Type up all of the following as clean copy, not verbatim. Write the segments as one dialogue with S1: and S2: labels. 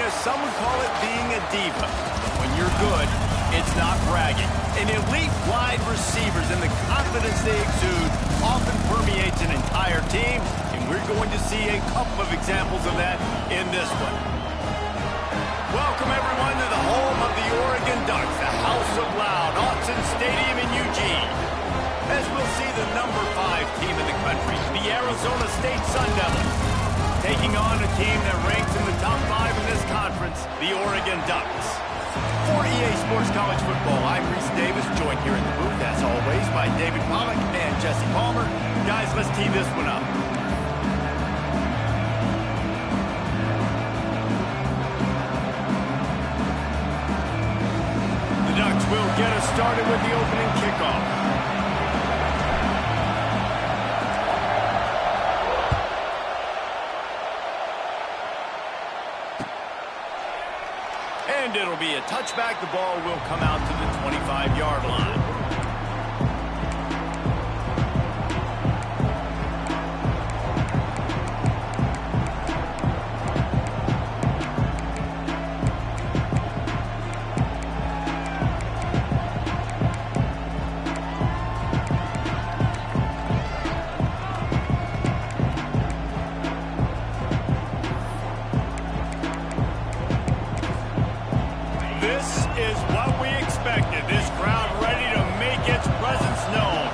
S1: Yes, some would call it being a diva. When you're good, it's not bragging. And elite wide receivers and the confidence they exude often permeates an entire team, and we're going to see a couple of examples of that in this one. Welcome, everyone, to the home of the Oregon Ducks, the House of Loud, Autzen Stadium in Eugene. As we'll see the number 5 team in the country, the Arizona State Sun Devils, taking on a team that ranks in the top 5 in this conference, the Oregon Ducks. For EA Sports College Football, I'm Reese Davis, joined here in the booth, as always, by David Pollack and Jesse Palmer. Guys, let's tee this one up. The Ducks will get us started with the opening kickoff. And it'll be a touchback. The ball will come out to the 25-yard line. This is what we expected. This crowd ready to make its presence known.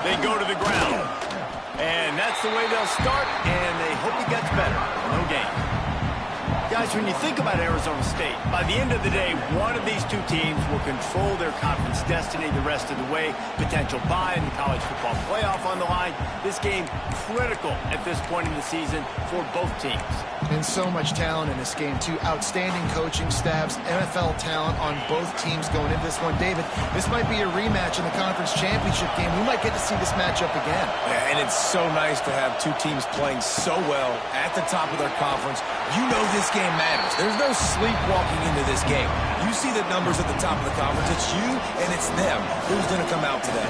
S1: They go to the ground. And that's the way they'll start, and they hope it gets better. No gain. Guys, when you think about Arizona State, by the end of the day, one of these two teams will control their conference destiny the rest of the way. Potential bye in the college football playoff on the line. This game critical at this point in the season for both teams.
S2: And so much talent in this game, too. Outstanding coaching staffs, NFL talent on both teams going into this one. David, this might be a rematch in the conference championship game. We might get to see this matchup again.
S3: Yeah, and it's so nice to have two teams playing so well at the top of their conference. You know this game matters. There's no sleepwalking into this game. You see the numbers at the top of the conference. It's you and it's them. Who's going to come out today?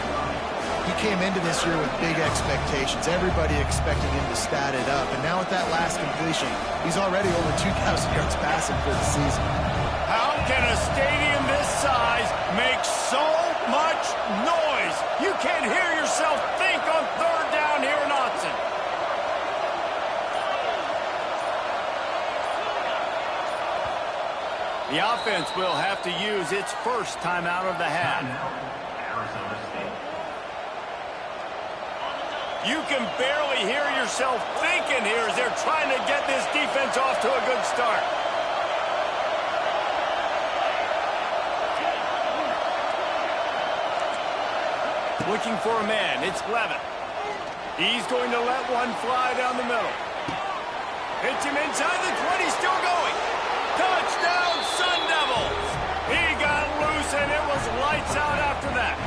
S2: He came into this year with big expectations. Everybody expecting him to stat it up. And now with that last completion, he's already over 2,000 yards passing for the season.
S1: How can a stadium this size make so much noise? You can't hear yourself think on third down here in Autzen. The offense will have to use its first timeout of the half. You can barely hear yourself thinking here as they're trying to get this defense off to a good start. Looking for a man, it's Levin. He's going to let one fly down the middle. Hits him inside the 20, still going. Touchdown, Sun Devils! He got loose and it was lights out after that.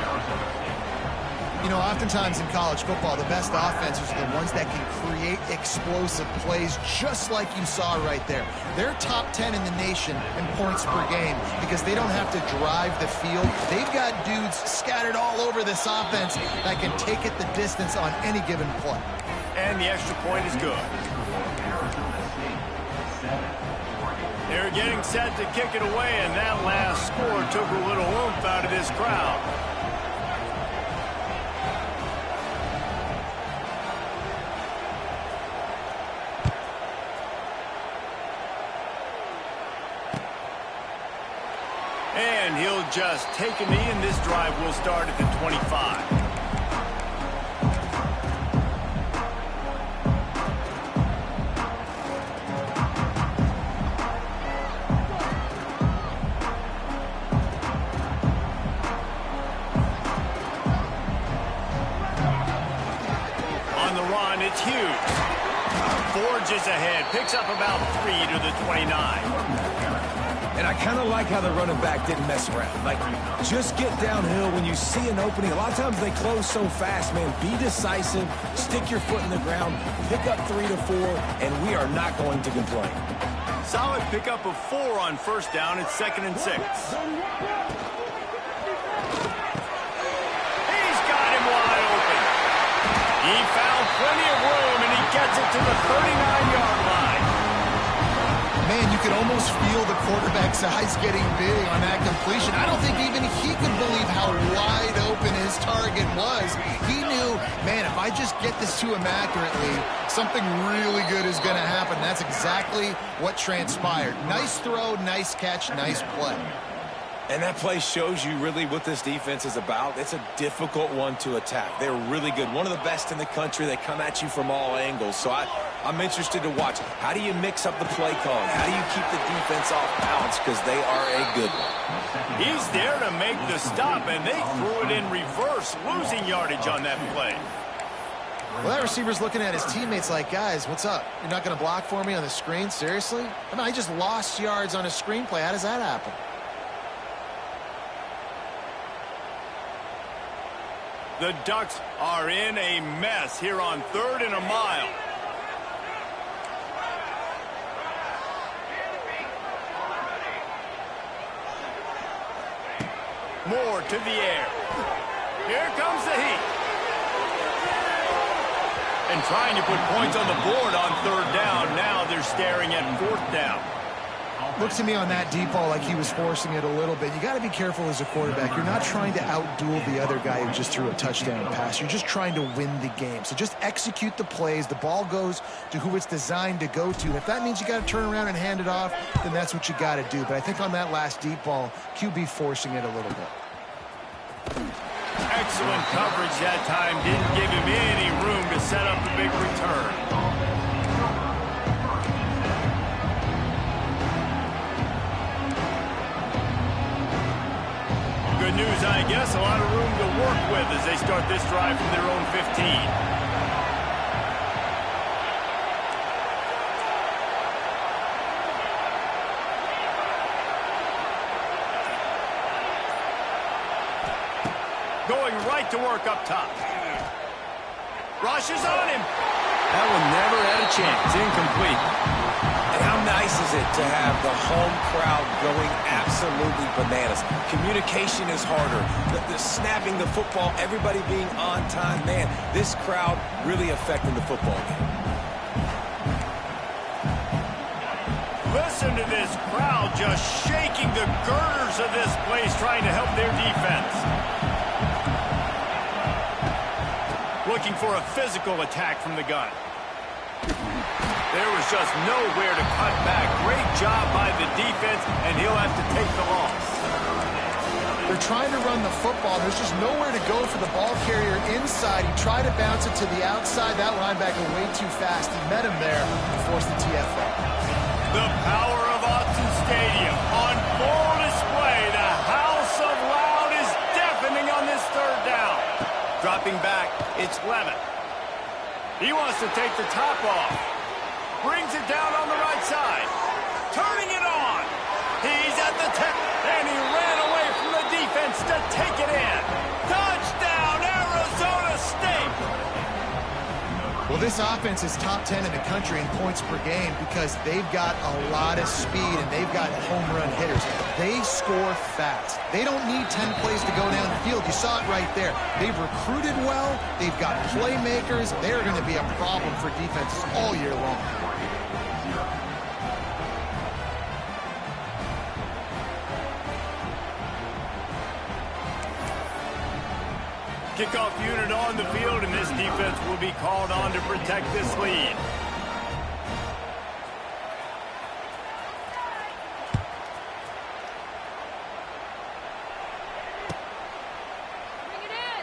S2: You know, oftentimes in college football, the best offenses are the ones that can create explosive plays just like you saw right there. They're top 10 in the nation in points per game because they don't have to drive the field. They've got dudes scattered all over this offense that can take it the distance on any given play.
S1: And the extra point is good. They're getting set to kick it away, and that last score took a little oomph out of this crowd. And he'll just take a knee, and this drive will start at the 25. On the run, it's Hughes. Forges ahead, picks up about 3 to the 29.
S3: And I kind of like how the running back didn't mess around. Like, just get downhill when you see an opening. A lot of times they close so fast, man. Be decisive, stick your foot in the ground, pick up 3 to 4, and we are not going to complain.
S1: Solid pickup of 4 on first down. It's 2nd and 6. He's got him wide open. He found plenty of room, and he gets it to the 39-yard line.
S2: man, you could almost feel the quarterback's eyes getting big on that completion. I don't think even he could believe how wide open his target was. He knew, man, if I just get this to him accurately, something really good is going to happen. That's exactly what transpired. Nice throw, nice catch, nice play.
S3: And that play shows you really what this defense is about. It's a difficult one to attack. They're really good. One of the best in the country. They come at you from all angles. So I'm interested to watch. How do you mix up the play calling? How do you keep the defense off balance? Because they are a good one.
S1: He's there to make the stop, and they threw it in reverse, losing yardage on that play.
S2: Well, that receiver's looking at his teammates like, guys, what's up? You're not going to block for me on the screen? Seriously? I mean, I just lost yards on a screenplay. How does that happen?
S1: The Ducks are in a mess here on 3rd and a mile. Moore to the air. Here comes the heat. And trying to put points on the board on 3rd down. Now they're staring at 4th down.
S2: Looks to me on that deep ball like he was forcing it a little bit. You got to be careful as a quarterback. You're not trying to outduel the other guy who just threw a touchdown pass. You're just trying to win the game. So just execute the plays. The ball goes to who it's designed to go to. If that means you got to turn around and hand it off, then that's what you got to do. But I think on that last deep ball, QB forcing it a little bit.
S1: Excellent coverage that time. Didn't give him any room to set up the big return. Good news, I guess. A lot of room to work with as they start this drive from their own 15. Going right to work up top. Rushes on him. That one never had a chance. Incomplete.
S3: And how nice is it to have the home crowd going absolutely bananas? Communication is harder. The snapping the football, everybody being on time. Man, this crowd really affecting the football game.
S1: Listen to this crowd just shaking the girders of this place, trying to help their defense. Looking for a physical attack from the gun. There was just nowhere to cut back. Great job by the defense, and he'll have to take the loss.
S2: They're trying to run the football. There's just nowhere to go for the ball carrier inside. He tried to bounce it to the outside. That linebacker way too fast. He met him there and forced the TFL.
S1: The power of Autzen Stadium on full display. The house of loud is deafening on this 3rd down. Dropping back, it's Levitt. He wants to take the top off. Brings it down on the right side. Turning it on. He's at the 10, and he ran away from the defense to take it in. Touchdown, Arizona State.
S2: Well, this offense is top 10 in the country in points per game because they've got a lot of speed and they've got home run hitters. They score fast. They don't need 10 plays to go down the field. You saw it right there. They've recruited well. They've got playmakers. They're going to be a problem for defenses all year long.
S1: Kickoff unit on the field, and this defense will be called on to protect this lead.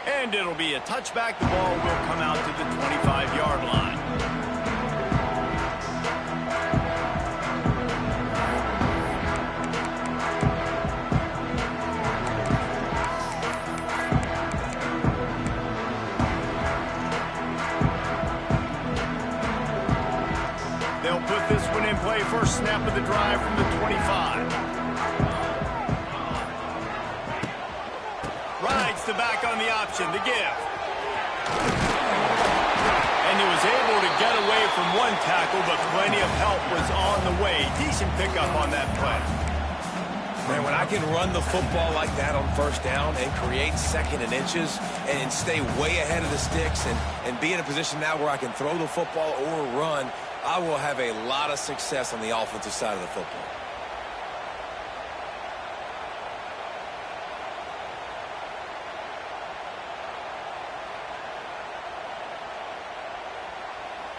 S1: And it'll be a touchback. The ball will come out to the 25-yard line. They'll put this one in play. First snap of the drive from the 25. Rides the back on the option, the give. And he was able to get away from one tackle, but plenty of help was on the way. Decent pickup on that play.
S3: Man, when I can run the football like that on 1st down and create 2nd and inches and stay way ahead of the sticks and be in a position now where I can throw the football or run, I will have a lot of success on the offensive side of the football.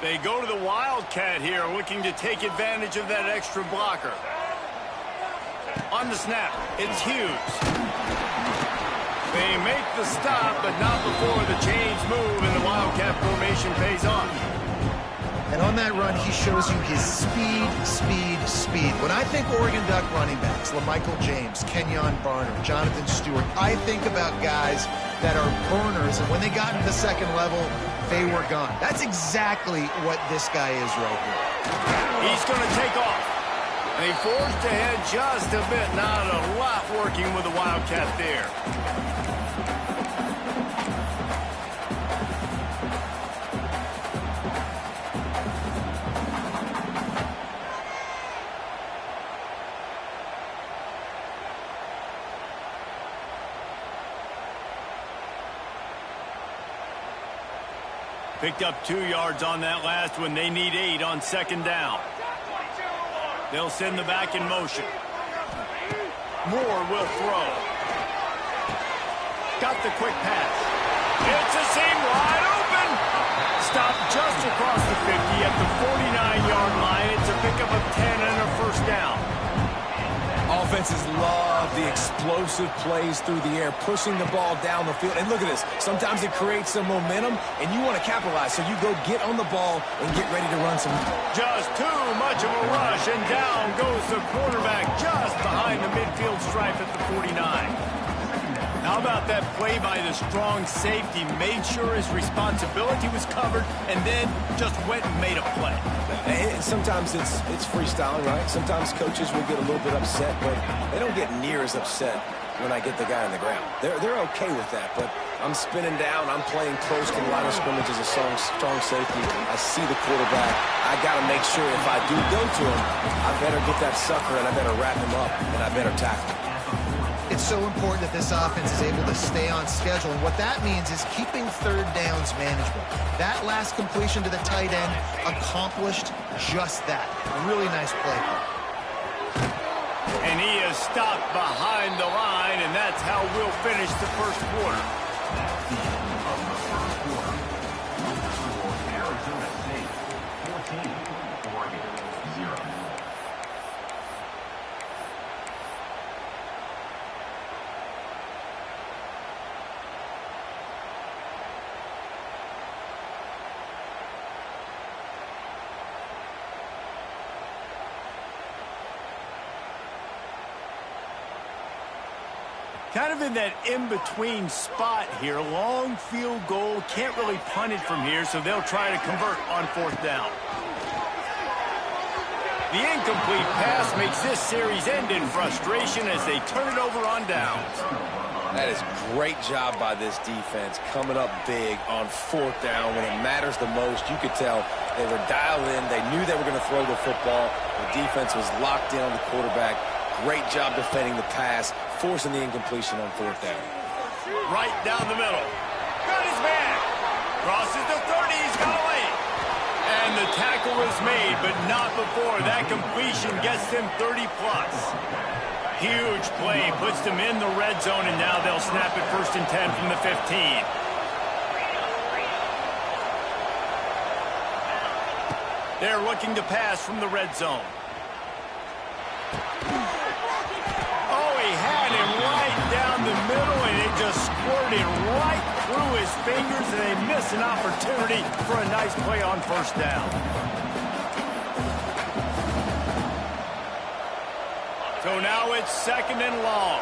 S1: They go to the Wildcat here, looking to take advantage of that extra blocker. On the snap, it's Hughes. They make the stop, but not before the chains move and the Wildcat formation pays off.
S2: And on that run, he shows you his speed, speed, speed. When I think Oregon Duck running backs, LaMichael James, Kenyon Barner, Jonathan Stewart, I think about guys that are burners, and when they got into the second level, they were gone. That's exactly what this guy is right here.
S1: He's going to take off. And he forced ahead just a bit. Not a lot working with the Wildcat there. Picked up 2 yards on that last one. They need 8 on second down. They'll send the back in motion. Moore will throw. Got the quick pass. It's a seam wide open. Stopped just across the 50 at the 49-yard line. It's a pickup of 10 and a first down.
S3: Offenses love the explosive plays through the air, pushing the ball down the field. And look at this. Sometimes it creates some momentum, and you want to capitalize. So you go get on the ball and get ready to run some.
S1: Just too much of a rush, and down goes the quarterback just behind the midfield stripe at the 49. How about that play by the strong safety? Made sure his responsibility was covered, and then just went and made a play.
S3: And sometimes it's freestyling, right? Sometimes coaches will get a little bit upset, but they don't get near as upset when I get the guy on the ground. They're okay with that, but I'm spinning down. I'm playing close to the line of scrimmage as a strong safety. I see the quarterback. I got to make sure if I do go to him, I better get that sucker, and I better wrap him up, and I better tackle him.
S2: It's so important that this offense is able to stay on schedule, and what that means is keeping third downs manageable. That last completion to the tight end accomplished just that. A really nice play.
S1: And he is stopped behind the line, and that's how we'll finish the first quarter.
S4: Arizona State 14, Oregon 0.
S1: Kind of in that in-between spot here. Long field goal. Can't really punt it from here, so they'll try to convert on fourth down. The incomplete pass makes this series end in frustration as they turn it over on downs.
S3: That is great job by this defense, coming up big on fourth down when it matters the most. You could tell they were dialed in. They knew they were going to throw the football. The defense was locked in on the quarterback. Great job defending the pass, forcing the incompletion on fourth down.
S1: Right down the middle. Got his man. Crosses the 30. He's got away. And the tackle is made, but not before that completion gets them 30-plus. Huge play, puts them in the red zone, and now they'll snap it 1st and 10 from the 15. They're looking to pass from the red zone. Oh, he had him right down the middle, and it just squirted right through his fingers, and they miss an opportunity for a nice play on first down. So now it's 2nd and long.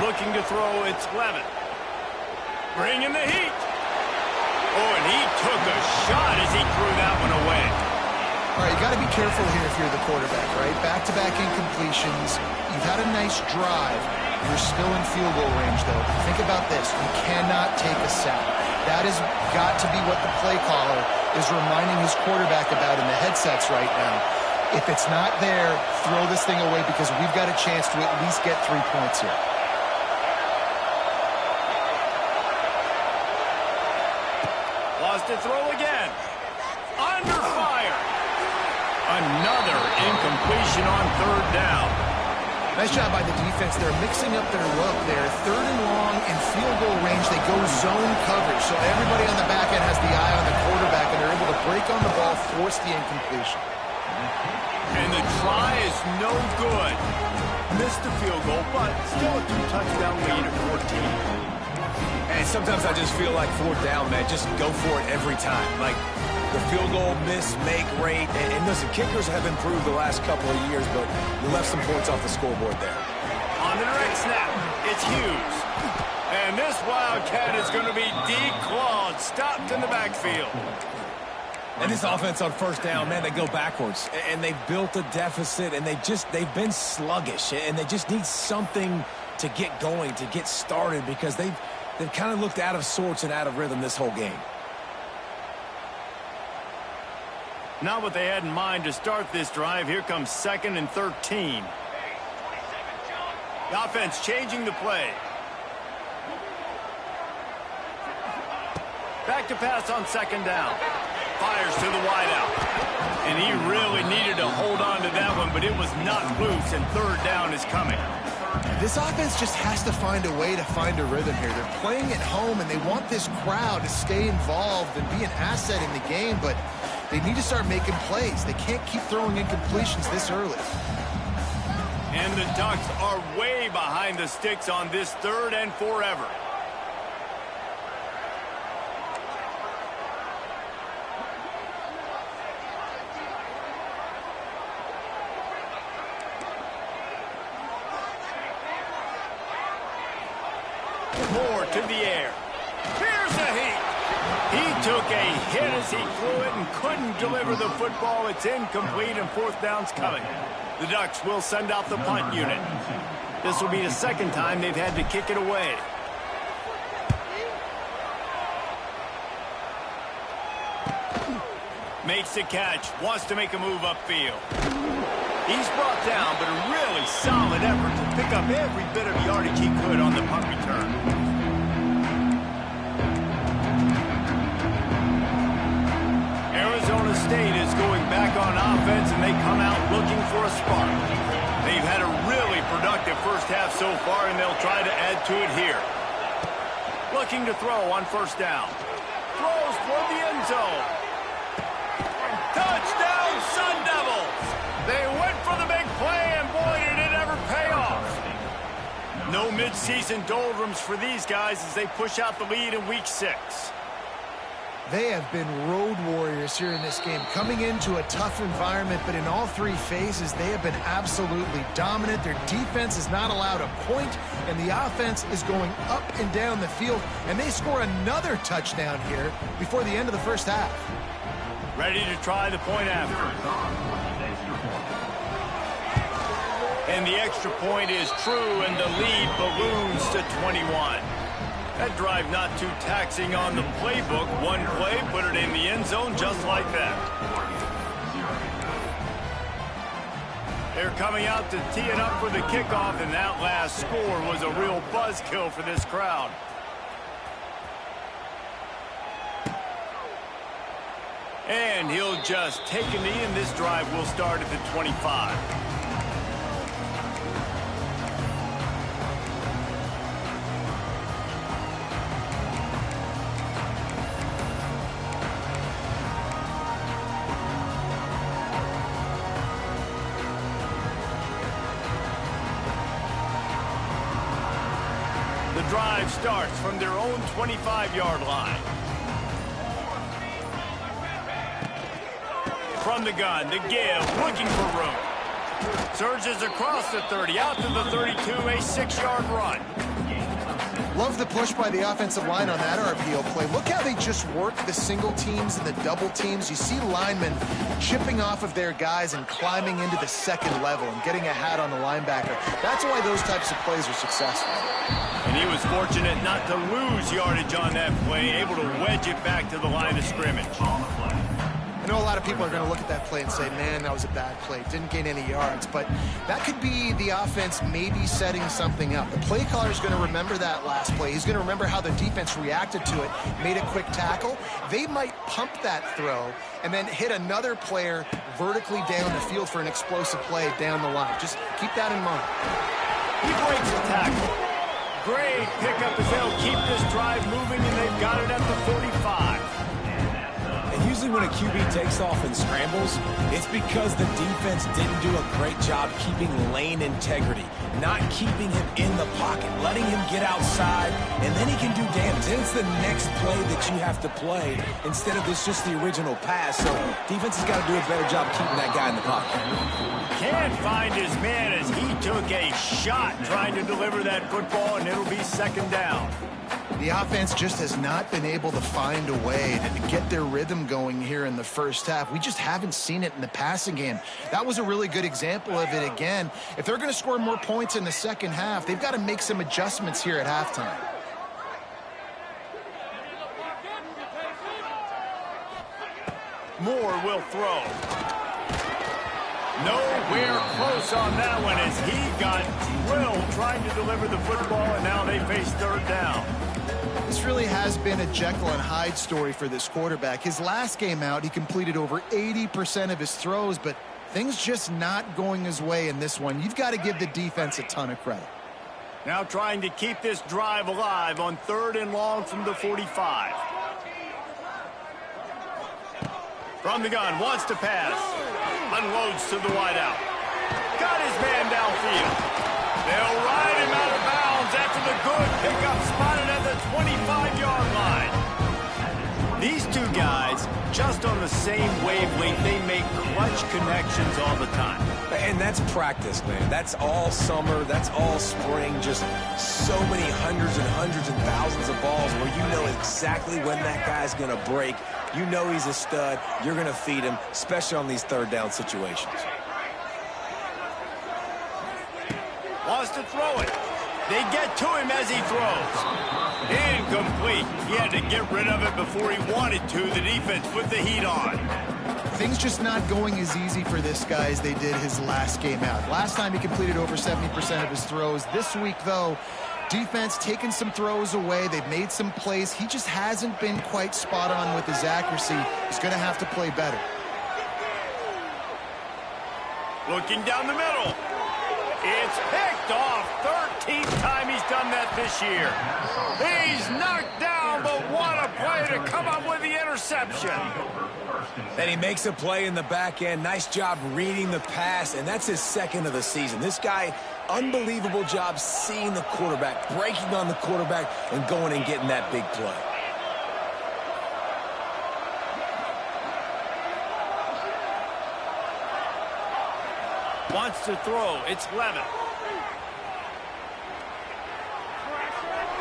S1: Looking to throw, it's Levin. Bringing the heat. Oh, and he took a shot as he threw that one away.
S2: All right, you got to be careful here if you're the quarterback, right? Back-to-back incompletions. You've had a nice drive. You're still in field goal range, though. Think about this. You cannot take a sack. That has got to be what the play caller is reminding his quarterback about in the headsets right now. If it's not there, throw this thing away because we've got a chance to at least get 3 points here.
S1: Lost to throw again. Under fire. Another incompletion on third down.
S2: Nice job by the defense. They're mixing up their look there. 3rd and long in field goal range. They go zone coverage. So everybody on the back end has the eye on the quarterback, and they're able to break on the ball, force the incompletion.
S1: And the try is no good. Missed the field goal, but still a 2-touchdown lead at 14.
S3: And sometimes I just feel like 4th down, man. Just go for it every time. Like, the field goal miss-make rate. And listen, kickers have improved the last couple of years, but you left some points off the scoreboard there.
S1: On the direct snap, it's Hughes. And this Wildcat is going to be declawed, stopped in the backfield.
S3: And this offense on 1st down, man, they go backwards. And they've built a deficit, and they've been sluggish. And they just need something to get going, to get started, because they've kind of looked out of sorts and out of rhythm this whole game.
S1: Not what they had in mind to start this drive. Here comes 2nd and 13. The offense changing the play. Back to pass on 2nd down. Fires to the wideout. And he really needed to hold on to that one, but it was not loose, and 3rd down is coming.
S2: This offense just has to find a way to find a rhythm here. They're playing at home, and they want this crowd to stay involved and be an asset in the game, but they need to start making plays. They can't keep throwing incompletions this early.
S1: And the Ducks are way behind the sticks on this 3rd and forever. Moore to the air. Here's a heat. He took a hit as he threw it and couldn't deliver the football. It's incomplete, and 4th down's coming. The Ducks will send out the punt unit. This will be the 2nd time they've had to kick it away. Makes the catch. Wants to make a move upfield. He's brought down, but a really solid effort to pick up every bit of yardage he could on the punt return. Arizona State is going back on offense, and they come out looking for a spark. They've had a really productive first half so far, and they'll try to add to it here. Looking to throw on 1st down. Throws toward the end zone. Touchdown, Sun Devils! They went for the big play, and boy, did it ever pay off. No midseason doldrums for these guys as they push out the lead in Week 6.
S2: They have been road warriors here in this game, coming into a tough environment, but in all 3 phases, they have been absolutely dominant. Their defense is not allowed a point, and the offense is going up and down the field, and they score another touchdown here before the end of the first half.
S1: Ready to try the point after. And the extra point is true, and the lead balloons to 21. That drive not too taxing on the playbook. One play, put it in the end zone just like that. They're coming out to tee it up for the kickoff, and that last score was a real buzzkill for this crowd. And he'll just take a knee, and this drive will start at the 25. The drive starts from their own 25-yard line. From the gun, the give, looking for room. Surges across the 30, out to the 32, a 6-yard run.
S2: Love the push by the offensive line on that RPO play. Look how they just work the single teams and the double teams. You see linemen chipping off of their guys and climbing into the second level and getting a hat on the linebacker. That's why those types of plays are successful.
S1: And he was fortunate not to lose yardage on that play, able to wedge it back to the line of scrimmage.
S2: I know a lot of people are going to look at that play and say, man, that was a bad play. Didn't gain any yards. But that could be the offense maybe setting something up. The play caller is going to remember that last play. He's going to remember how the defense reacted to it, made a quick tackle. They might pump that throw and then hit another player vertically down the field for an explosive play down the line. Just keep that in mind.
S1: He breaks the tackle. Great pickup as they'll keep this drive moving, and they've got it at the 45.
S3: Usually when a QB takes off and scrambles, it's because the defense didn't do a great job keeping lane integrity, not keeping him in the pocket, letting him get outside, and then he can do damage. Then it's the next play that you have to play instead of this just the original pass. So defense has got to do a better job keeping that guy in the pocket.
S1: Can't find his man as he took a shot trying to deliver that football, and it'll be second down.
S2: The offense just has not been able to find a way to get their rhythm going here in the first half. We just haven't seen it in the passing game. That was a really good example of it again. If they're going to score more points in the second half, they've got to make some adjustments here at halftime.
S1: Moore will throw. Nowhere close on that one as he got drilled trying to deliver the football, and now they face third down.
S2: This really has been a Jekyll and Hyde story for this quarterback. His last game out, he completed over 80% of his throws, but things just not going his way in this one. You've got to give the defense a ton of credit.
S1: Now trying to keep this drive alive on 3rd and long from the 45. From the gun, wants to pass. Unloads to the wideout. Got his man downfield. They'll ride him out of bounds after the good pickup spotted at the 25-yard line. These two guys, just on the same wavelength, they make clutch connections all the time.
S3: And that's practice, man. That's all summer. That's all spring. Just so many hundreds and thousands of balls where you know exactly when that guy's going to break. You know he's a stud. You're going to feed him, especially on these third down situations.
S1: Wants to throw it. They get to him as he throws. Incomplete. He had to get rid of it before he wanted to. The defense put the heat on.
S2: Things just not going as easy for this guy as they did his last game out. Last time he completed over 70% of his throws. This week, though, defense taking some throws away. They've made some plays. He just hasn't been quite spot on with his accuracy. He's going to have to play better.
S1: Looking down the middle. It's picked off. 13th time he's done that this year. He's knocked down, but what a play to come up with the interception.
S3: And he makes a play in the back end. Nice job reading the pass, and that's his second of the season. This guy, unbelievable job seeing the quarterback, breaking on the quarterback, and going and getting that big play.
S1: Wants to throw. It's Levitt.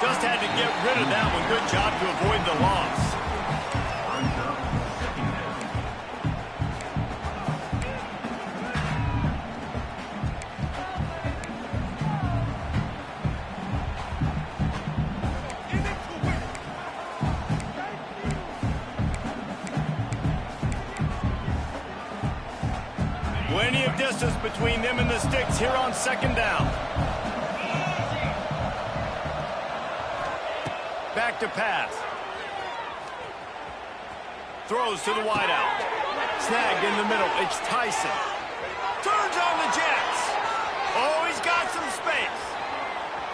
S1: Just had to get rid of that one. Good job to avoid the loss. Plenty of distance between them and the sticks here on second down. Back to pass. Throws to the wideout. Snagged in the middle. It's Tyson. Turns on the Jets. Oh, he's got some space.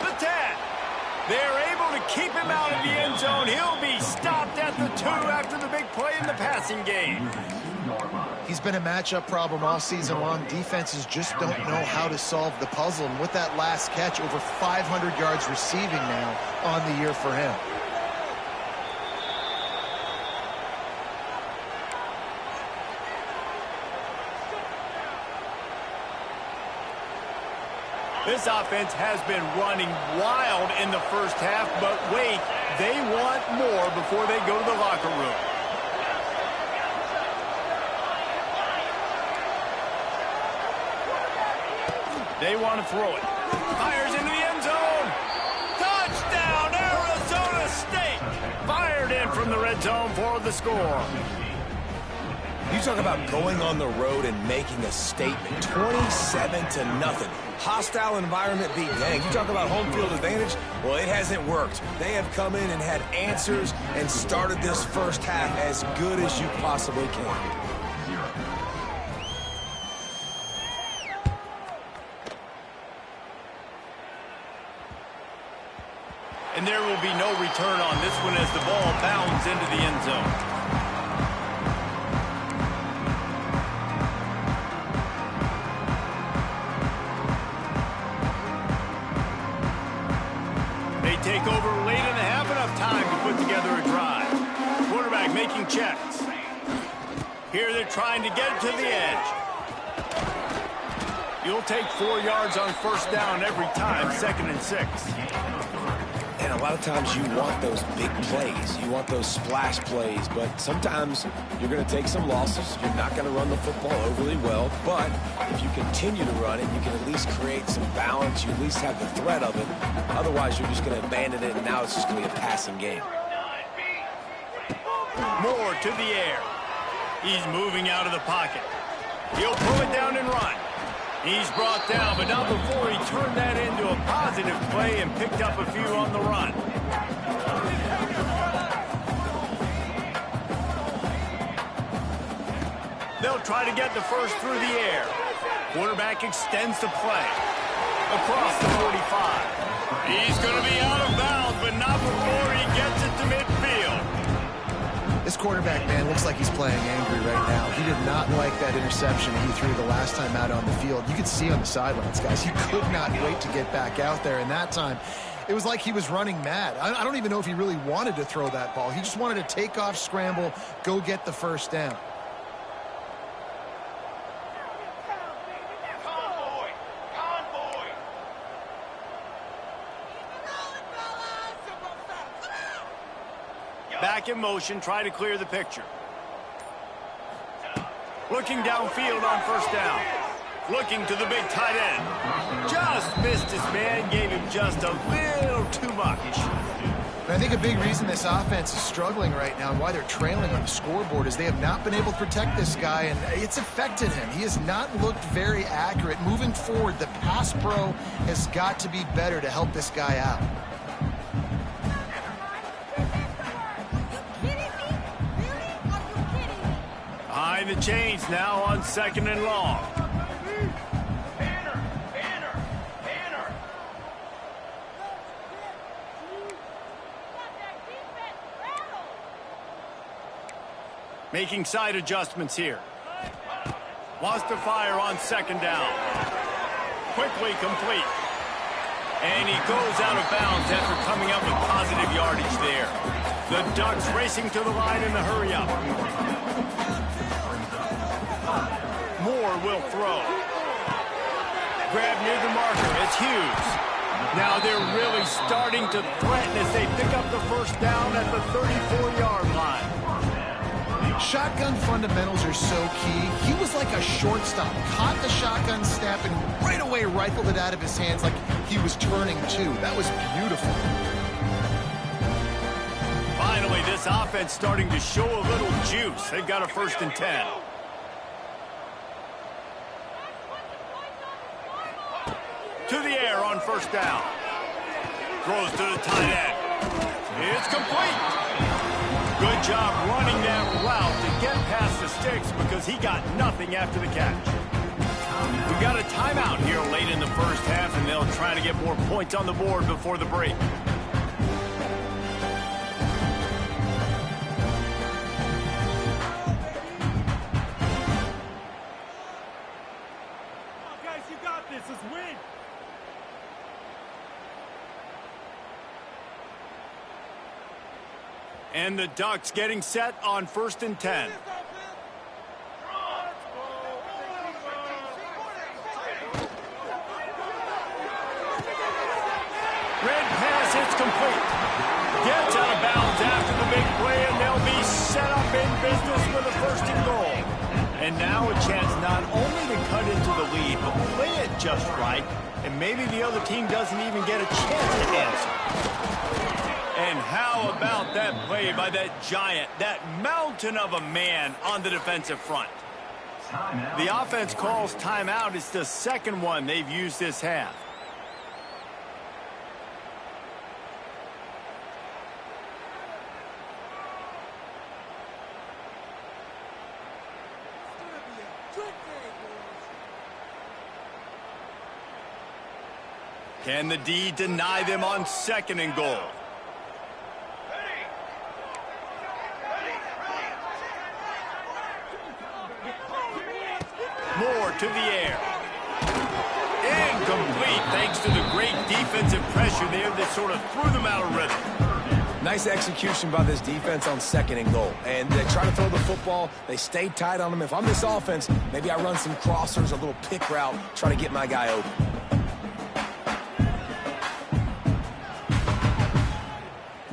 S1: The 10. They're able to keep him out of the end zone. He'll be stopped at the 2 after the big play in the passing game.
S2: He's been a matchup problem all season long. Defenses just don't know how to solve the puzzle. And with that last catch, over 500 yards receiving now on the year for him.
S1: This offense has been running wild in the first half, but wait, they want more before they go to the locker room. They want to throw it. Fires into the end zone. Touchdown, Arizona State. Fired in from the red zone for the score.
S3: You talk about going on the road and making a statement. 27-0. Hostile environment be dang. You talk about home field advantage. Well, it hasn't worked. They have come in and had answers and started this first half as good as you possibly can.
S1: And there will be no return on this one as the ball bounds into the end zone. They take over late in the half, enough time to put together a drive. Quarterback making checks. Here they're trying to get it to the edge. You'll take 4 yards on first down every time, 2nd and 6.
S3: And a lot of times you want those big plays. You want those splash plays, but sometimes you're going to take some losses. You're not going to run the football overly well, but if you continue to run it, you can at least create some balance. You at least have the threat of it. Otherwise, you're just going to abandon it, and now it's just going to be a passing game.
S1: More to the air. He's moving out of the pocket. He'll pull it down and run. He's brought down, but not before he turned that into a positive play and picked up a few on the run. They'll try to get the first through the air. Quarterback extends the play. Across the 45. He's going to be out of bounds, but not before he gets it to midfield.
S2: This quarterback, man, looks like he's playing angry right now. He did not like that interception he threw the last time out on the field. You could see on the sidelines, guys. He could not wait to get back out there, and that time it was like he was running mad. I don't even know if he really wanted to throw that ball. He just wanted to take off, scramble, go get the first down.
S1: Back in motion, try to clear the picture. Looking downfield on first down. Looking to the big tight end. Just missed his man, gave him just a little too much.
S2: And I think a big reason this offense is struggling right now and why they're trailing on the scoreboard is they have not been able to protect this guy, and it's affected him. He has not looked very accurate. Moving forward, the pass pro has got to be better to help this guy out.
S1: Behind the chains now on 2nd and long. Making side adjustments here. Wants to fire on 2nd down. Quickly complete. And he goes out of bounds after coming up with positive yardage there. The Ducks racing to the line in the hurry up. Moore will throw. Grab near the marker. It's Hughes. Now they're really starting to threaten as they pick up the first down at the 34-yard line.
S2: Shotgun fundamentals are so key. He was like a shortstop. Caught the shotgun snap and right away rifled it out of his hands like he was turning too. That was beautiful.
S1: Finally, this offense starting to show a little juice. They've got a 1st and 10. To the air on first down. Throws to the tight end. It's complete. Good job running that route to get past the sticks because he got nothing after the catch. We got a timeout here late in the first half, and they'll try to get more points on the board before the break.
S5: Guys, you got this. Let's win.
S1: And the Ducks getting set on 1st and 10. It's complete. Gets out of bounds after the big play, and they'll be set up in business with a 1st and goal. And now a chance not only to cut into the lead, but play it just right, and maybe the other team doesn't even get a chance to answer. And how about that play by that giant, that mountain of a man on the defensive front? The offense calls timeout. It's the 2nd one they've used this half. Can the D deny them on 2nd and goal? Moore to the air. Incomplete thanks to the great defensive pressure there that sort of threw them out of rhythm.
S3: Nice execution by this defense on 2nd and goal. And they try to throw the football. They stay tight on them. If I'm this offense, maybe I run some crossers, a little pick route, try to get my guy open.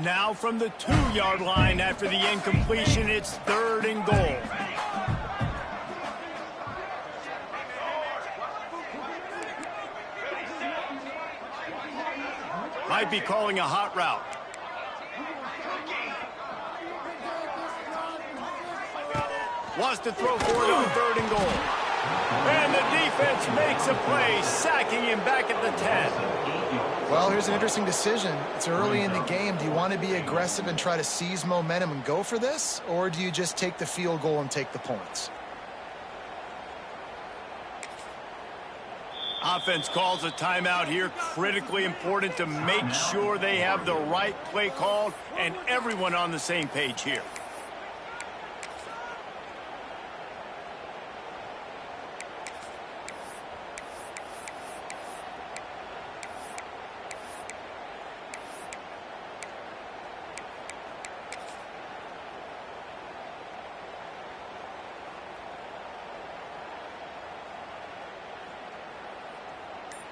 S1: Now from the 2-yard line after the incompletion, it's 3rd and goal. Might be calling a hot route. Wants to throw for it on 3rd and goal. And the defense makes a play, sacking him back at the 10.
S2: Well, here's an interesting decision. It's early in the game. Do you want to be aggressive and try to seize momentum and go for this? Or do you just take the field goal and take the points?
S1: Offense calls a timeout here. Critically important to make sure they have the right play called and everyone on the same page here.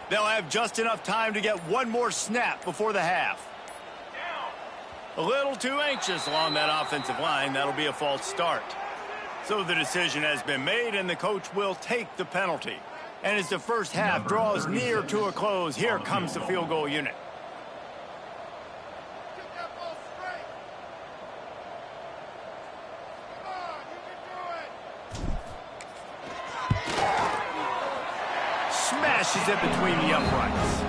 S1: They'll have just enough time to get one more snap before the half. A little too anxious along that offensive line. That'll be a false start. So the decision has been made, and the coach will take the penalty. And as the first half draws near to a close, here comes the field goal unit. Smashes it between the uprights.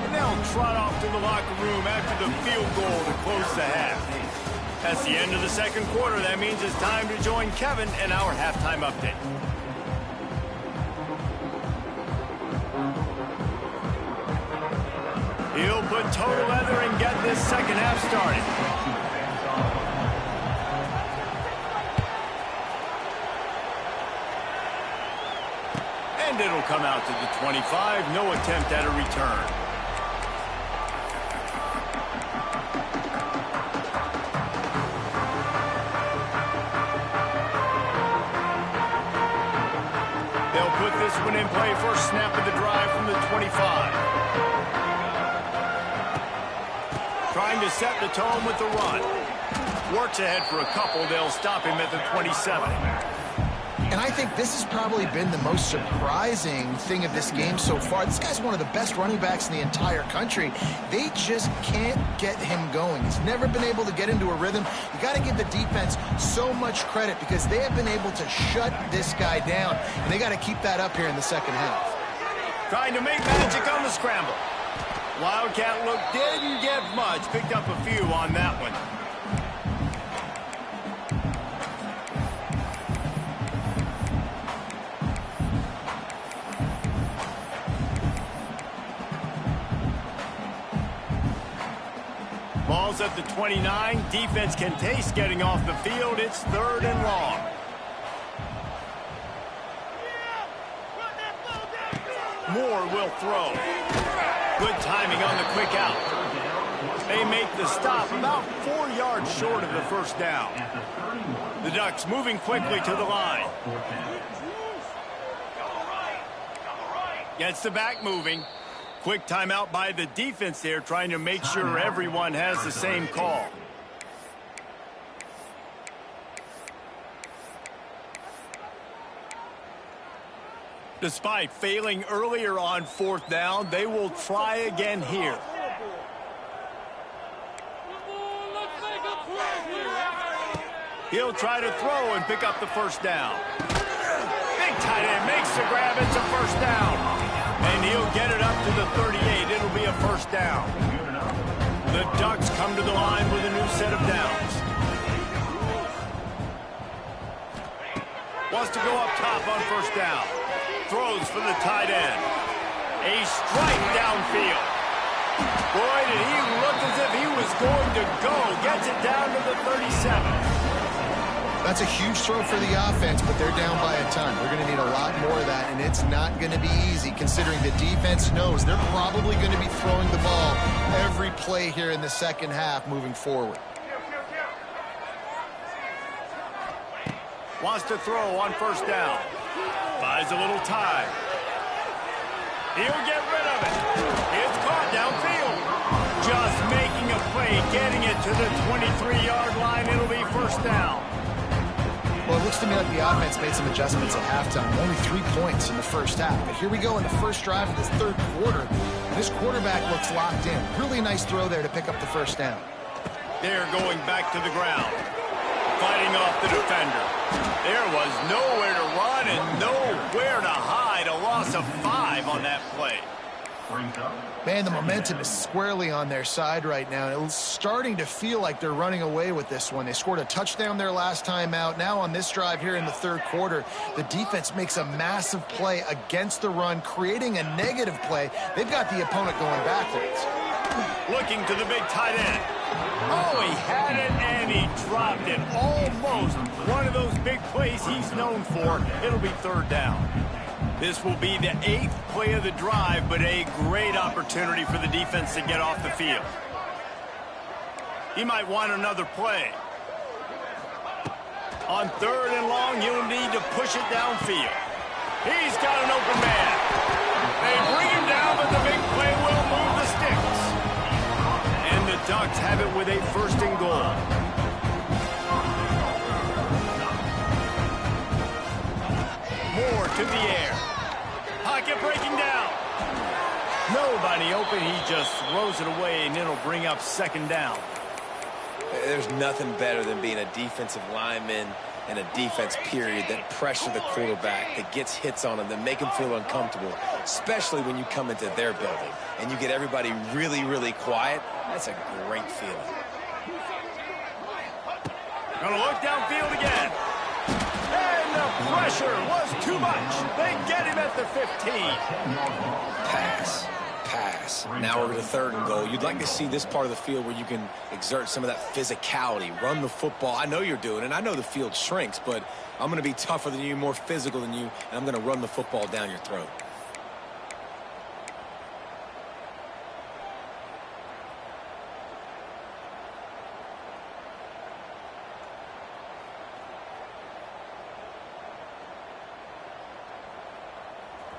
S1: And they'll trot off to the locker room after the field goal to close the half. That's the end of the 2nd quarter. That means it's time to join Kevin in our halftime update. He'll put total leather and get this 2nd half started. And it'll come out to the 25. No attempt at a return. They'll put this one in play. First snap of the drive from the 25. Trying to set the tone with the run. Works ahead for a couple. They'll stop him at the 27.
S2: And I think this has probably been the most surprising thing of this game so far. This guy's one of the best running backs in the entire country. They just can't get him going. He's never been able to get into a rhythm. You got to give the defense so much credit because they have been able to shut this guy down. And they got to keep that up here in the 2nd half.
S1: Trying to make magic on the scramble. Wildcat look didn't get much. Picked up a few on that one. Ball's at the 29. Defense can taste getting off the field. It's 3rd and long. Moore will throw. Good timing on the quick out. They make the stop about 4 yards short of the first down. The Ducks moving quickly to the line. Gets the back moving. Quick timeout by the defense there, trying to make sure everyone has the same call. Despite failing earlier on 4th down, they will try again here. He'll try to throw and pick up the 1st down. Big tight end makes the grab. It's a 1st down. And he'll get it up to the 38. It'll be a 1st down. The Ducks come to the line with a new set of downs. Wants to go up top on 1st down. Throws for the tight end. A strike downfield. Boy, did he look as if he was going to go. Gets it down to the 37.
S2: That's a huge throw for the offense, but they're down by a ton. They're going to need a lot more of that, and it's not going to be easy considering the defense knows they're probably going to be throwing the ball every play here in the second half moving forward.
S1: Wants to throw on 1st down. Buys a little time. He'll get rid of it. It's caught downfield. Just making a play, getting it to the 23-yard line. It'll be 1st down.
S2: Well, it looks to me like the offense made some adjustments at halftime. Only 3 points in the first half. But here we go in the first drive of this 3rd quarter. This quarterback looks locked in. Really nice throw there to pick up the 1st down.
S1: They're going back to the ground. Fighting off the defender. There was nowhere to run and nowhere to hide. A loss of 5 on that play.
S2: Man, the momentum is squarely on their side right now. It's starting to feel like they're running away with this one. They scored a touchdown their last time out. Now on this drive here in the 3rd quarter, the defense makes a massive play against the run, creating a negative play. They've got the opponent going backwards.
S1: Looking to the big tight end. Oh, he had it and he dropped it. Almost one of those big plays he's known for. It'll be 3rd down. This will be the 8th play of the drive, but a great opportunity for the defense to get off the field. He might want another play. On 3rd and long, you'll need to push it downfield. He's got an open man. They bring him down, but the big play will move the sticks. And the Ducks have it with a 1st and goal. More to the air. Pocket breaking down. Nobody open. He just throws it away, and it'll bring up 2nd down.
S3: There's nothing better than being a defensive lineman and a defense period that pressure the quarterback, that gets hits on him, that make him feel uncomfortable, especially when you come into their building and you get everybody really, really quiet. That's a great feeling.
S1: Gonna look downfield again. And the pressure was too much. They get him at the 15.
S3: Pass. Now we're to 3rd and goal. You'd like to see this part of the field where you can exert some of that physicality, run the football. I know you're doing it. I know the field shrinks, but I'm going to be tougher than you, more physical than you, and I'm going to run the football down your throat.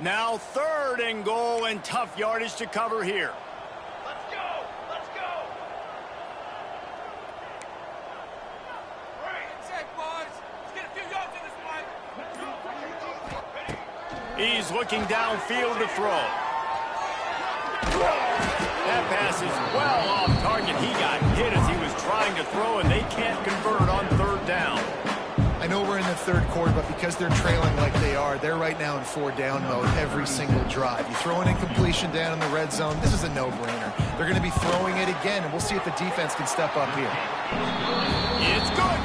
S1: Now 3rd and goal, and tough yardage to cover here.
S5: Let's go! Let's go! Check, boys. Let's get a few yards in this one.
S1: He's looking downfield to throw. That pass is well off target. He got hit as he was trying to throw, and they can't convert on 3rd down.
S2: I know we're in the 3rd quarter, but because they're trailing like they are, they're right now in 4-down mode every single drive. You throw an incompletion down in the red zone, this is a no-brainer. They're going to be throwing it again, and we'll see if the defense can step up here.
S1: It's good.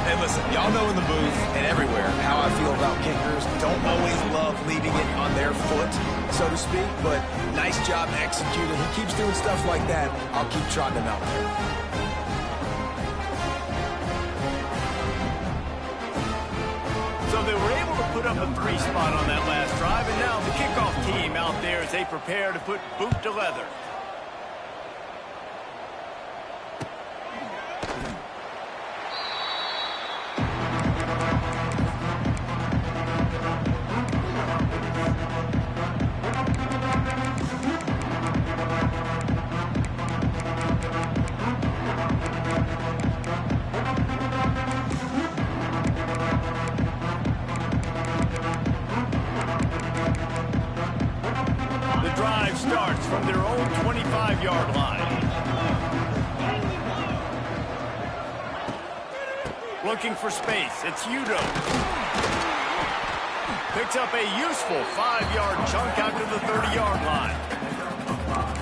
S3: Hey, listen, y'all know in the booth and everywhere how I feel about kickers. Don't always love leaving it on their foot, so to speak, but nice job executing. He keeps doing stuff like that. I'll keep trotting him out there.
S1: So they were able to put up a 3 spot on that last drive, and now the kickoff team out there as they prepare to put boot to leather. around their own 25-yard line. Looking for space. It's Udo. Picks up a useful 5-yard chunk out to the 30-yard line.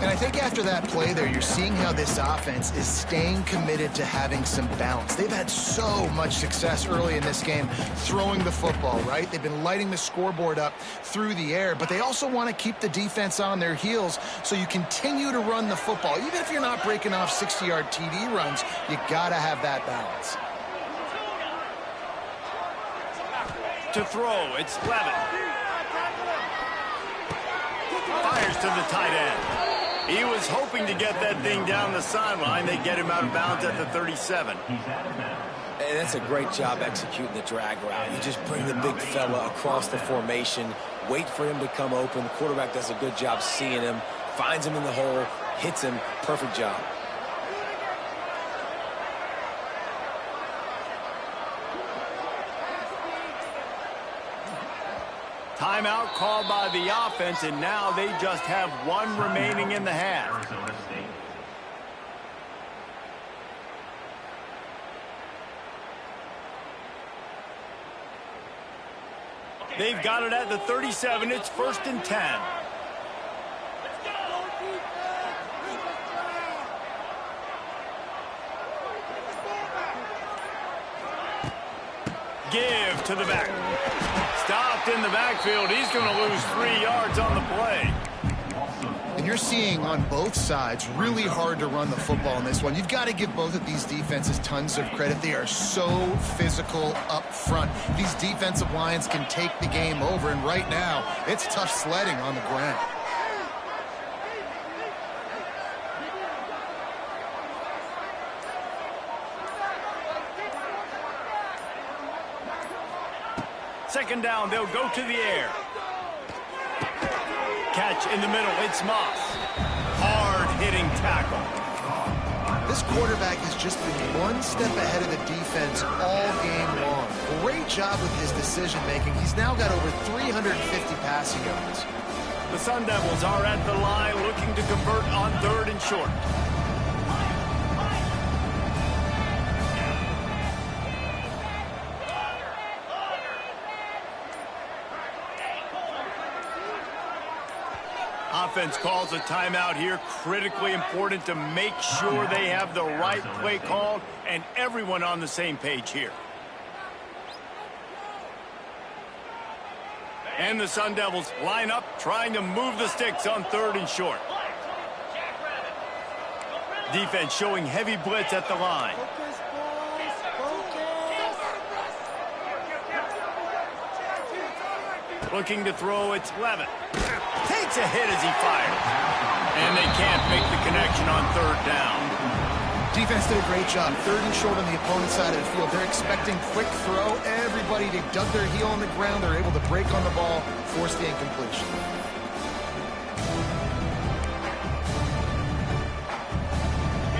S2: And I think after that play there, you're seeing how this offense is staying committed to having some balance. They've had so much success early in this game throwing the football, right? They've been lighting the scoreboard up through the air, but they also want to keep the defense on their heels so you continue to run the football. Even if you're not breaking off 60-yard TD runs, you got to have that balance.
S1: To throw, it's Levin. Fires to the tight end. He was hoping to get that thing down the sideline. They get him out of bounds at the 37.
S3: And that's a great job executing the drag route. You just bring the big fella across the formation, wait for him to come open. The quarterback does a good job seeing him, finds him in the hole, hits him. Perfect job.
S1: Timeout called by the offense, and now they just have one remaining in the half.
S4: Arizona State.
S1: They've got it at the 37. It's 1st and 10. Give to the back. Stopped in the backfield. He's going to lose 3 yards on the play.
S2: And you're seeing on both sides really hard to run the football in this one. You've got to give both of these defenses tons of credit. They are so physical up front. These defensive lines can take the game over, and right now it's tough sledding on the ground.
S1: Second down, they'll go to the air. Catch in the middle, it's Moss. Hard-hitting tackle.
S2: This quarterback has just been one step ahead of the defense all game long. Great job with his decision-making. He's now got over 350 passing yards.
S1: The Sun Devils are at the line looking to convert on 3rd and short. Offense calls a timeout here. Critically important to make sure they have the right play called and everyone on the same page here. And the Sun Devils line up trying to move the sticks on 3rd and short. Defense showing heavy blitz at the line. Looking to throw, it's Levin. Takes a hit as he fires. And they can't make the connection on 3rd down.
S2: Defense did a great job. 3rd and short on the opponent's side of the field. They're expecting quick throw. Everybody, they dug their heel on the ground. They're able to break on the ball, force the incompletion.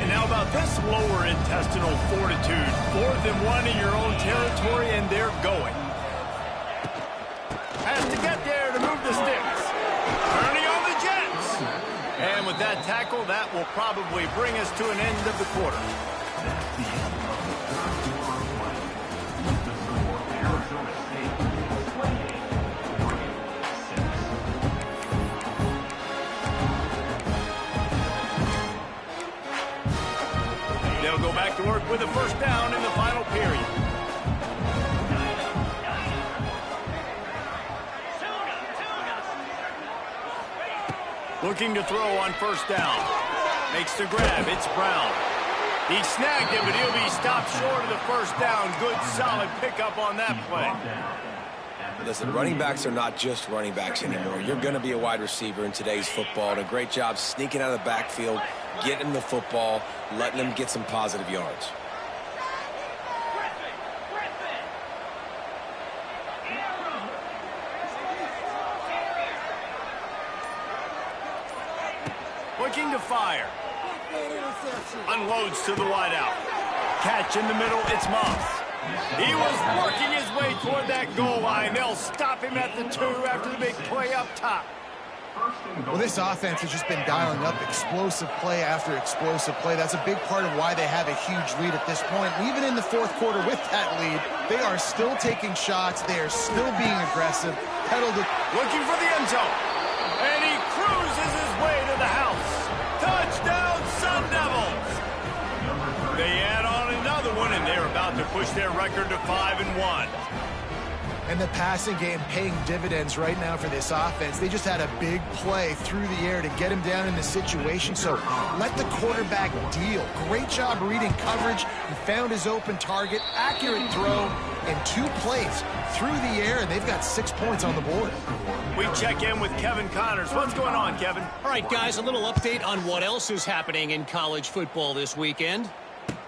S1: And now about this lower intestinal fortitude. 4th and 1 in your own territory, and they're going. Has to get there to move the sticks. Turning on the Jets. And with that tackle, that will probably bring us to an end of the quarter.
S4: That's the end of the third quarter of play. The score, Arizona State 28, Oregon 6.
S1: They'll go back to work with a 1st down in the final period. Looking to throw on 1st down. Makes the grab. It's Brown. He snagged it, but he'll be stopped short of the 1st down. Good, solid pickup on that play.
S3: Listen, running backs are not just running backs anymore. You're going to be a wide receiver in today's football. And a great job sneaking out of the backfield, getting the football, letting them get some positive yards.
S1: Looking to fire. Unloads to the wideout. Catch in the middle, it's Moss. He was working his way toward that goal line. They'll stop him at the 2 after the big play up top.
S2: Well, this offense has just been dialing up explosive play after explosive play. That's a big part of why they have a huge lead at this point. Even in the fourth quarter with that lead, they are still taking shots. They are still being aggressive.
S1: Looking for the end zone. And he cruises his way to the house. Touchdown, Sun Devils. They add on another one, and they're about to push their record to 5-1.
S2: And the passing game paying dividends right now for this offense. They just had a big play through the air to get him down in the situation. So let the quarterback deal. Great job reading coverage. He found his open target. Accurate throw in 2 plays through the air, and they've got 6 points on the board.
S1: We check in with Kevin Connors. What's going on, Kevin?
S6: All right, guys, a little update on what else is happening in college football this weekend.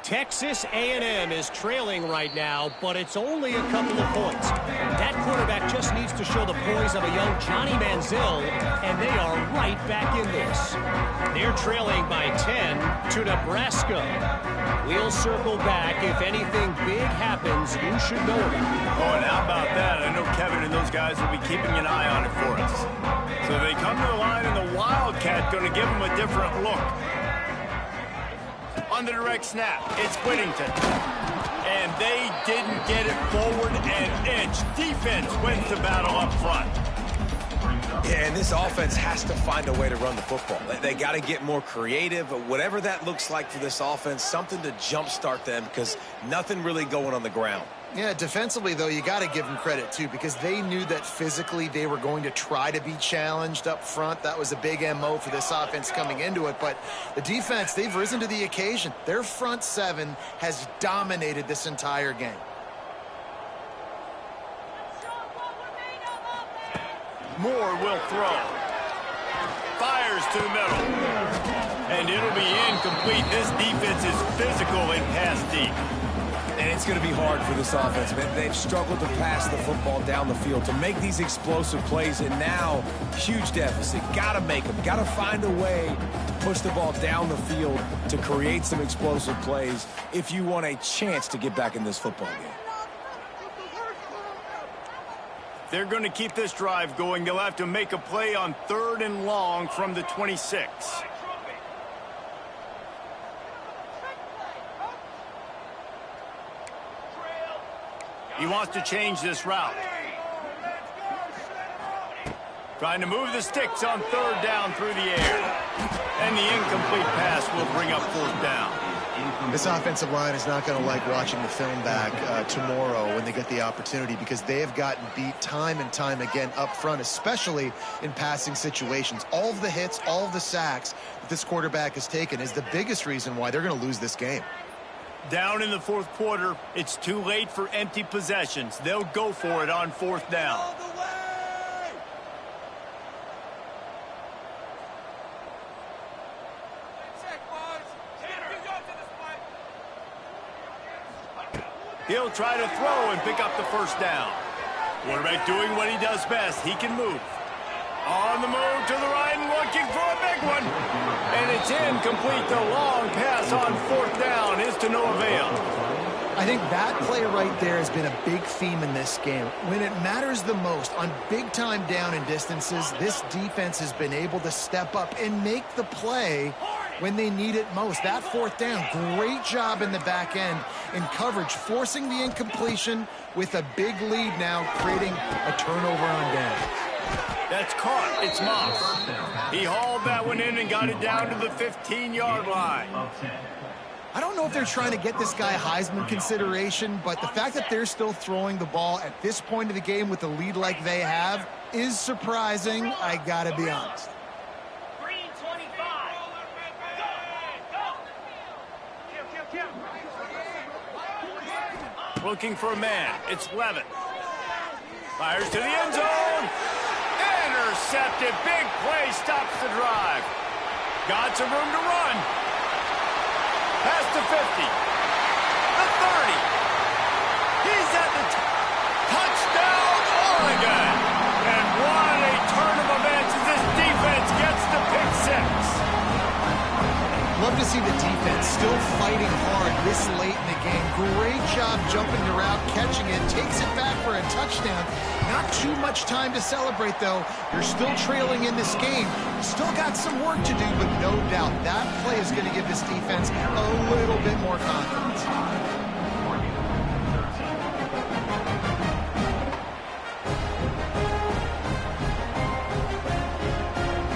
S6: Texas A&M is trailing right now, but it's only a couple of points. That quarterback just needs to show the poise of a young Johnny Manziel, and they are right back in this. They're trailing by 10 to Nebraska. We'll circle back if anything big happens you should know about.
S1: Oh, and how about that? I know Kevin and those guys will be keeping an eye on it for us. So they come to the line, and the Wildcat going to give them a different look. On the direct snap, it's Whittington. And they didn't get it forward an inch. Defense wins the battle up front.
S3: Yeah, and this offense has to find a way to run the football. They got to get more creative, whatever that looks like for this offense, something to jumpstart them because nothing really going on the ground.
S2: Yeah, defensively, though, you got to give them credit, too, because they knew that physically they were going to try to be challenged up front. That was a big MO for this offense coming into it. But the defense, they've risen to the occasion. Their front seven has dominated this entire game.
S1: Moore will throw. Fires to the middle. And it'll be incomplete. This defense is physical and pass deep.
S3: And it's going to be hard for this offense, man. They've struggled to pass the football down the field, to make these explosive plays, and now, huge deficit. Got to make them. Got to find a way to push the ball down the field to create some explosive plays if you want a chance to get back in this football game.
S1: They're going to keep this drive going. They'll have to make a play on 3rd and long from the 26. He wants to change this route. Trying to move the sticks on 3rd down through the air. And the incomplete pass will bring up 4th down.
S2: This offensive line is not going to like watching the film back tomorrow when they get the opportunity, because they have gotten beat time and time again up front, especially in passing situations. All of the hits, all of the sacks that this quarterback has taken is the biggest reason why they're going to lose this game.
S1: Down in the 4th quarter, it's too late for empty possessions. They'll go for it on 4th down. He'll try to throw and pick up the 1st down. Quarterback doing what he does best. He can move. On the move to the right and looking for a big one. And it's incomplete. The long pass on 4th down is to no avail.
S2: I think that play right there has been a big theme in this game. When it matters the most, on big-time down and distances, this defense has been able to step up and make the play when they need it most. That 4th down, great job in the back end in coverage, forcing the incompletion with a big lead now, creating a turnover on down.
S1: That's caught. It's Moss. He hauled that one in and got it down to the 15-yard line.
S2: I don't know if they're trying to get this guy Heisman consideration, but the fact that they're still throwing the ball at this point of the game with a lead like they have is surprising, I gotta be honest.
S5: Green 25. Go.
S1: Looking for a man. It's Levitt. Fires to the end zone. Intercepted. Big play stops the drive. Got some room to run. Past the 50. The 30. He's at the touchdown, Oregon. And what a turn of events as this defense gets the pick 6.
S2: Love to see the defense still still fighting hard this late in the game. Great job jumping the route, catching it, takes it back for a touchdown. Not too much time to celebrate, though. You're still trailing in this game. Still got some work to do, but no doubt that play is going to give this defense a little bit more confidence.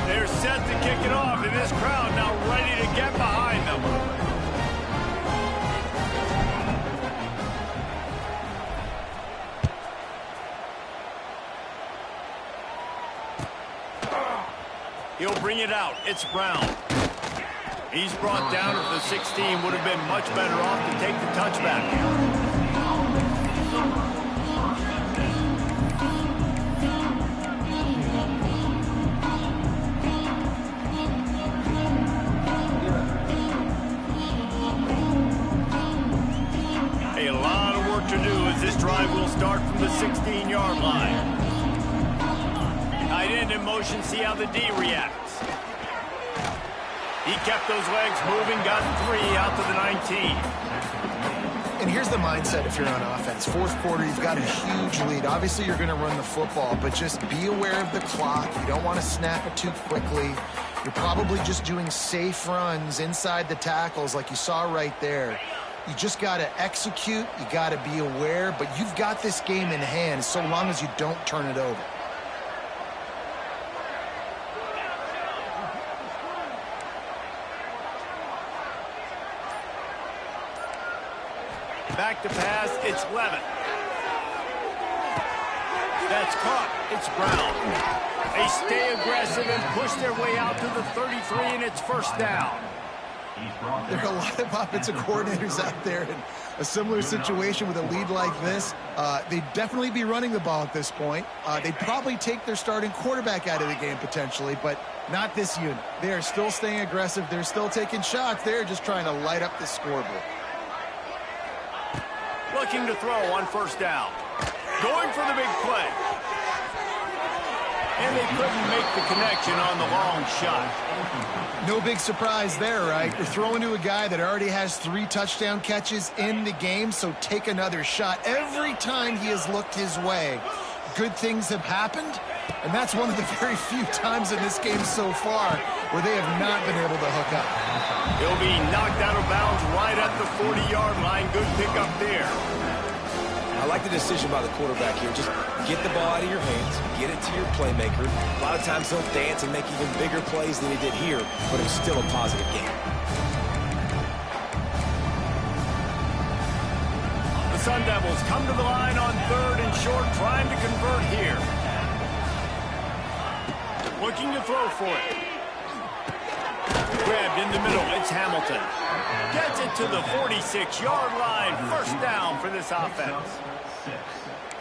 S1: They're set to kick it off, and this crowd now ready to get behind them. He'll bring it out. It's Brown. He's brought down at the 16. Would have been much better off to take the touchback. A lot of work to do as this drive will start from the 16-yard line. Tight end in motion, see how the D reacts. He kept those legs moving, got 3 out to the 19.
S2: And here's the mindset if you're on offense. Fourth quarter, you've got a huge lead. Obviously, you're going to run the football, but just be aware of the clock. You don't want to snap it too quickly. You're probably just doing safe runs inside the tackles like you saw right there. You just got to execute. You got to be aware, but you've got this game in hand so long as you don't turn it over.
S1: Back to pass, it's Levin. That's caught, it's Brown. They stay aggressive and push their way out to the 33, and it's first down.
S2: There are a lot of offensive coordinators out there in a similar situation with a lead like this. They'd definitely be running the ball at this point. They'd probably take their starting quarterback out of the game potentially, but not this unit. They are still staying aggressive. They're still taking shots. They're just trying to light up the scoreboard.
S1: Looking to throw on first down. Going for the big play. And they couldn't make the connection on the long shot.
S2: No big surprise there, right? You're throwing to a guy that already has 3 touchdown catches in the game, so take another shot. Every time he has looked his way, good things have happened, and that's one of the very few times in this game so far where they have not been able to hook up.
S1: He'll be knocked out of bounds right at the 40-yard line. Good pickup there.
S3: I like the decision by the quarterback here. Just get the ball out of your hands, get it to your playmaker. A lot of times they'll dance and make even bigger plays than he did here, but it was still a positive game.
S1: The Sun Devils come to the line on 3rd and short, trying to convert here. Looking to throw for it. Grabbed in the middle, it's Hamilton. Gets it to the 46-yard line. First down for this offense.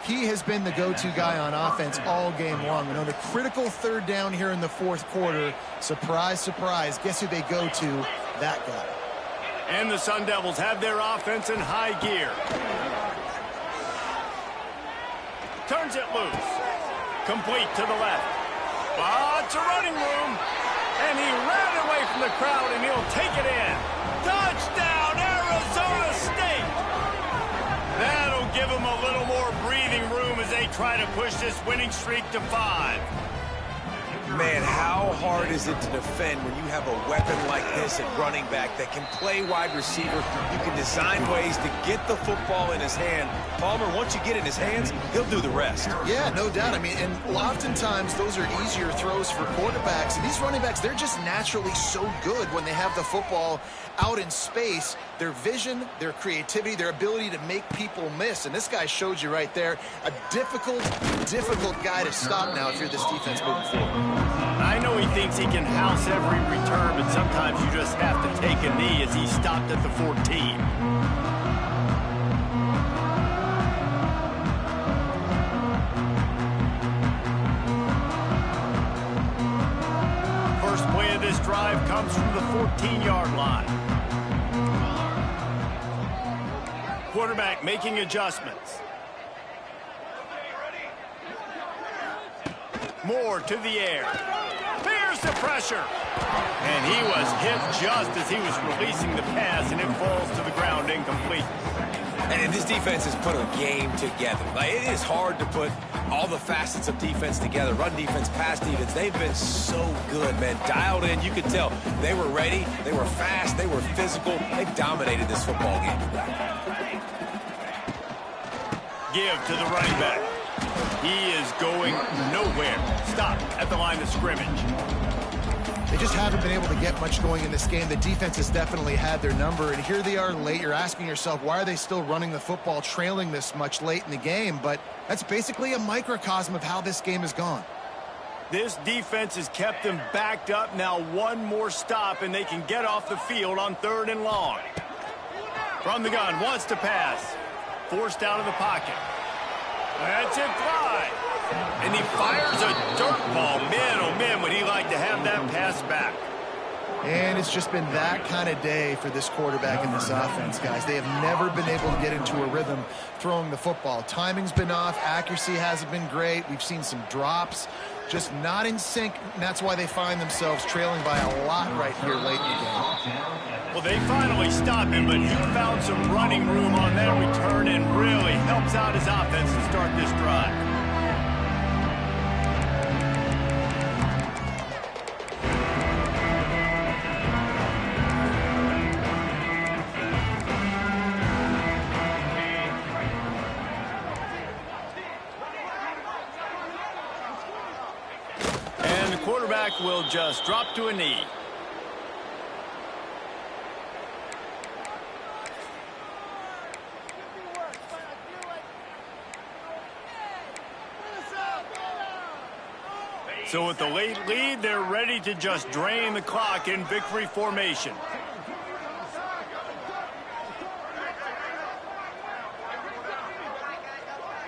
S2: He has been the go-to guy on offense all game long. And on a critical 3rd down here in the 4th quarter, surprise, surprise, guess who they go to? That guy.
S1: And the Sun Devils have their offense in high gear. Turns it loose. Complete to the left. Lots of running room. And he ran away from the crowd, and he'll take it in. Touchdown, Arizona State! That'll give them a little more breathing room as they try to push this winning streak to 5.
S3: Man, how hard is it to defend when you have a weapon like this at running back that can play wide receiver? You can design ways to get the football in his hand. Palmer, once you get it in his hands, he'll do the rest.
S2: Yeah, no doubt. I mean, and oftentimes those are easier throws for quarterbacks. And these running backs, they're just naturally so good when they have the football out in space. Their vision, their creativity, their ability to make people miss. And this guy showed you right there, a difficult guy to stop now if you're this defense moving forward.
S1: I know he thinks he can house every return, but sometimes you just have to take a knee as he stopped at the 14. First play of this drive comes from the 14-yard line. Quarterback making adjustments. Moore to the air. Here's the pressure. And he was hit just as he was releasing the pass, and it falls to the ground incomplete.
S3: And this defense has put a game together. Like, it is hard to put all the facets of defense together. Run defense, pass defense. They've been so good, man. Dialed in. You could tell they were ready. They were fast. They were physical. They dominated this football game.
S1: Give to the running back. He is going nowhere. Stop at the line of scrimmage.
S2: They just haven't been able to get much going in this game. The defense has definitely had their number, and here they are late. You're asking yourself, why are they still running the football, trailing this much late in the game? But that's basically a microcosm of how this game has gone.
S1: This defense has kept them backed up. Now one more stop, and they can get off the field on 3rd and long. From the gun, wants to pass. Forced out of the pocket. That's it, fly. And he fires a dirt ball. Man, oh man, would he like to have that pass back.
S2: And it's just been that kind of day for this quarterback in this offense, guys. They have never been able to get into a rhythm throwing the football. Timing's been off. Accuracy hasn't been great. We've seen some drops. Just not in sync, and that's why they find themselves trailing by a lot right here late in the game.
S1: Well, they finally stopped him, but he found some running room on that return and really helps out his offense to start this drive. And the quarterback will just drop to a knee. So with the late lead, they're ready to just drain the clock in victory formation.